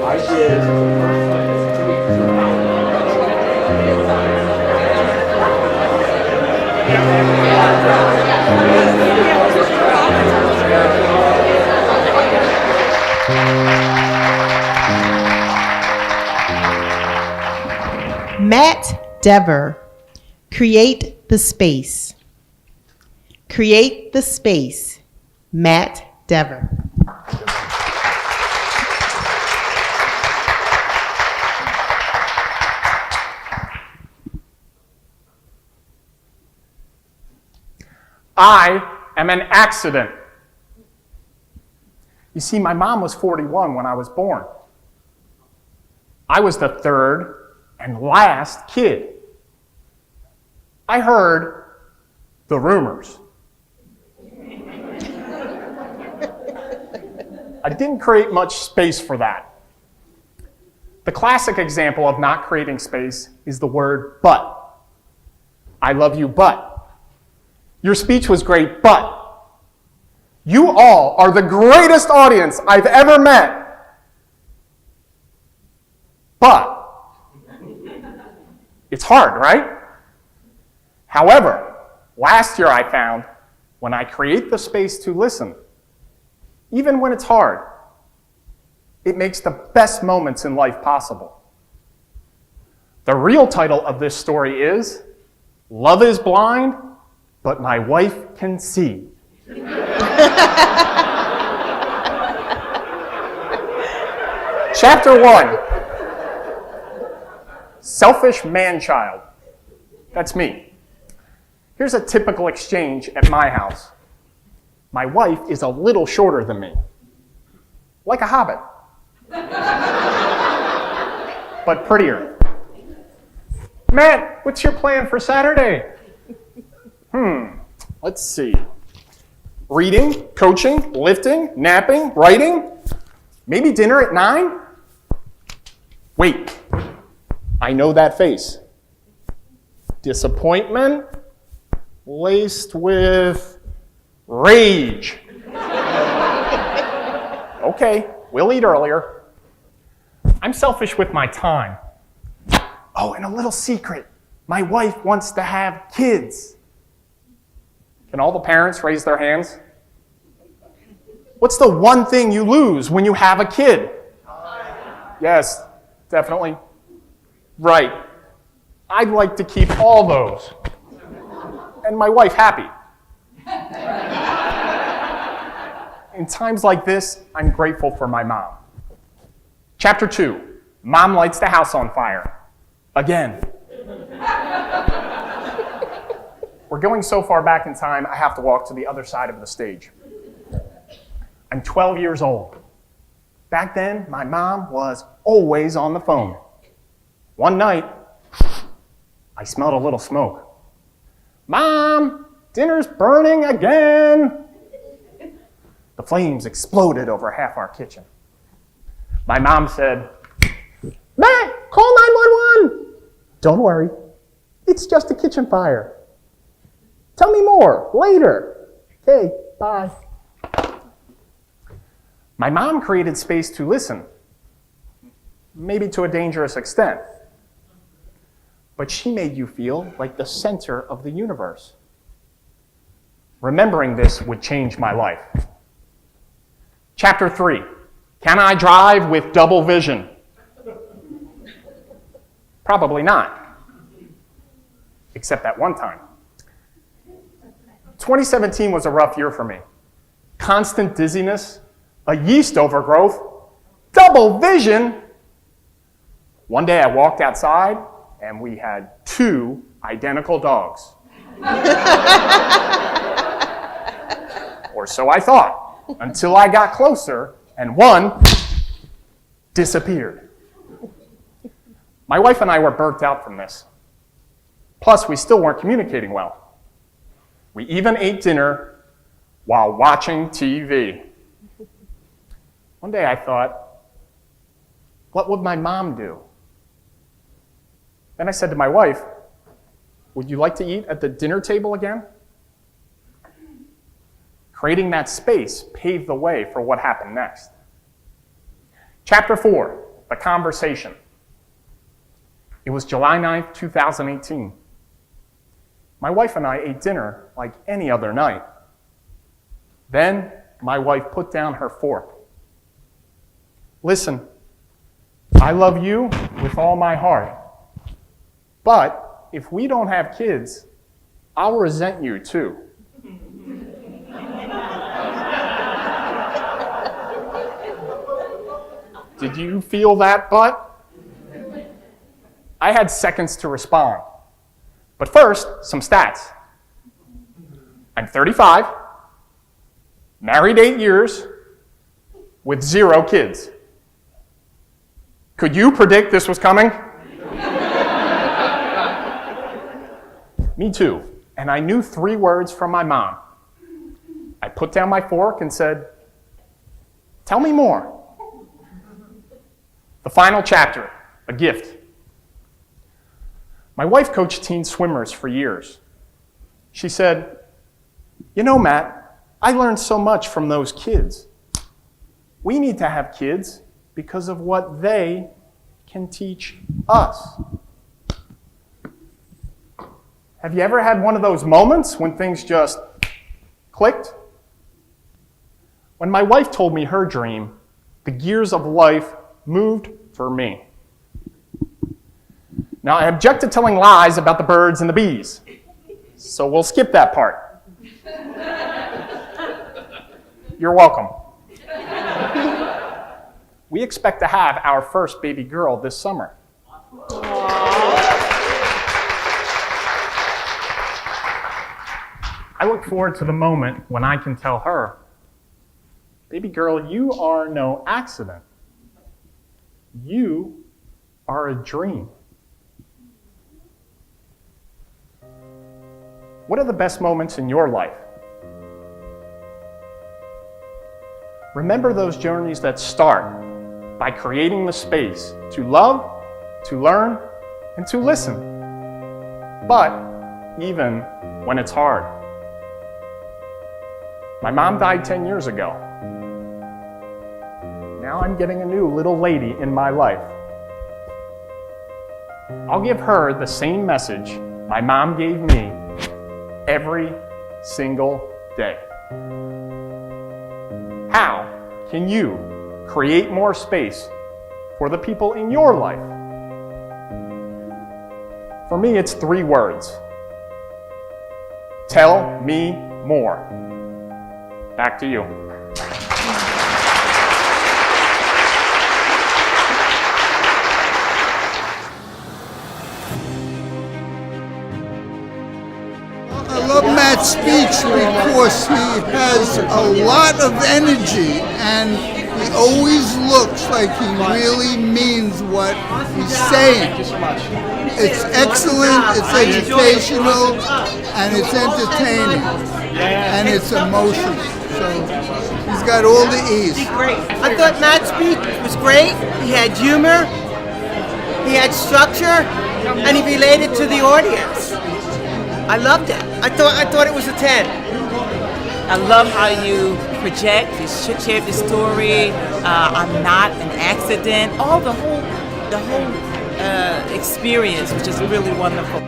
I did. Matt Dever, create the space. Create the space. Matt Dever. I am an accident. You see, my mom was 41 when I was born. I was the third and last kid. I heard the rumors. I didn't create much space for that. The classic example of not creating space is the word but. I love you, but. Your speech was great, but. You all are the greatest audience I've ever met. But. It's hard, right? However, last year I found when I create the space to listen, even when it's hard, it makes the best moments in life possible. The real title of this story is Love is Blind, but My Wife Can See. Chapter 1. Selfish man-child. That's me. Here's a typical exchange at my house. My wife is a little shorter than me. Like a hobbit. But prettier. Matt, what's your plan for Saturday? Let's see. Reading, coaching, lifting, napping, writing. Maybe dinner at 9? Wait. I know that face. Disappointment laced with rage. Okay, we'll eat earlier. I'm selfish with my time. Oh, and a little secret. My wife wants to have kids. Can all the parents raise their hands? What's the one thing you lose when you have a kid? Yes, definitely. Right. I'd like to keep all those. And my wife happy. In times like this, I'm grateful for my mom. Chapter 2. Mom lights the house on fire. Again. We're going so far back in time, I have to walk to the other side of the stage. I'm 12 years old. Back then, my mom was always on the phone. One night, I smelled a little smoke. Mom, dinner's burning again. The flames exploded over half our kitchen. My mom said, Matt, call 911. Don't worry, it's just a kitchen fire. Tell me more later. Okay, bye. My mom created space to listen, maybe to a dangerous extent. But she made you feel like the center of the universe. Remembering this would change my life. Chapter 3. Can I drive with double vision? Probably not. Except that one time. 2017 was a rough year for me. Constant dizziness, a yeast overgrowth, double vision. One day I walked outside and we had 2 identical dogs. Or so I thought, until I got closer and one disappeared. My wife and I were burnt out from this. Plus, we still weren't communicating well. We even ate dinner while watching TV. One day I thought, what would my mom do? Then I said to my wife, would you like to eat at the dinner table again? Creating that space paved the way for what happened next. Chapter 4, the conversation. It was July 9th, 2018. My wife and I ate dinner like any other night. Then my wife put down her fork. Listen, I love you with all my heart. But if we don't have kids, I'll resent you too. Did you feel that butt? I had seconds to respond. But first, some stats. I'm 35, married 8 years, with 0 kids. Could you predict this was coming? Me too. And I knew 3 words from my mom. I put down my fork and said, "Tell me more." The final chapter, a gift. My wife coached teen swimmers for years. She said, "You know, Matt, I learned so much from those kids. We need to have kids because of what they can teach us." Have you ever had one of those moments when things just clicked? When my wife told me her dream, the gears of life moved for me. Now, I object to telling lies about the birds and the bees, so we'll skip that part. You're welcome. We expect to have our first baby girl this summer. I look forward to the moment when I can tell her, "Baby girl, you are no accident. You are a dream." What are the best moments in your life? Remember those journeys that start by creating the space to love, to learn, and to listen. But even when it's hard. My mom died 10 years ago. Now I'm getting a new little lady in my life. I'll give her the same message my mom gave me every single day. How can you create more space for the people in your life? For me, it's 3 words. Tell me more. Back to you. I love Matt's speech because he has a lot of energy and he always looks like he really means what he's saying. It's excellent, it's educational, and it's entertaining, and it's emotional. So he's got all the E's. Great. I thought Matt's speech was great. He had humor, he had structure, and he related to the audience. I loved it. I thought it was a 10. I love how you project, you shared the story. I'm not an accident. The whole experience was just really wonderful.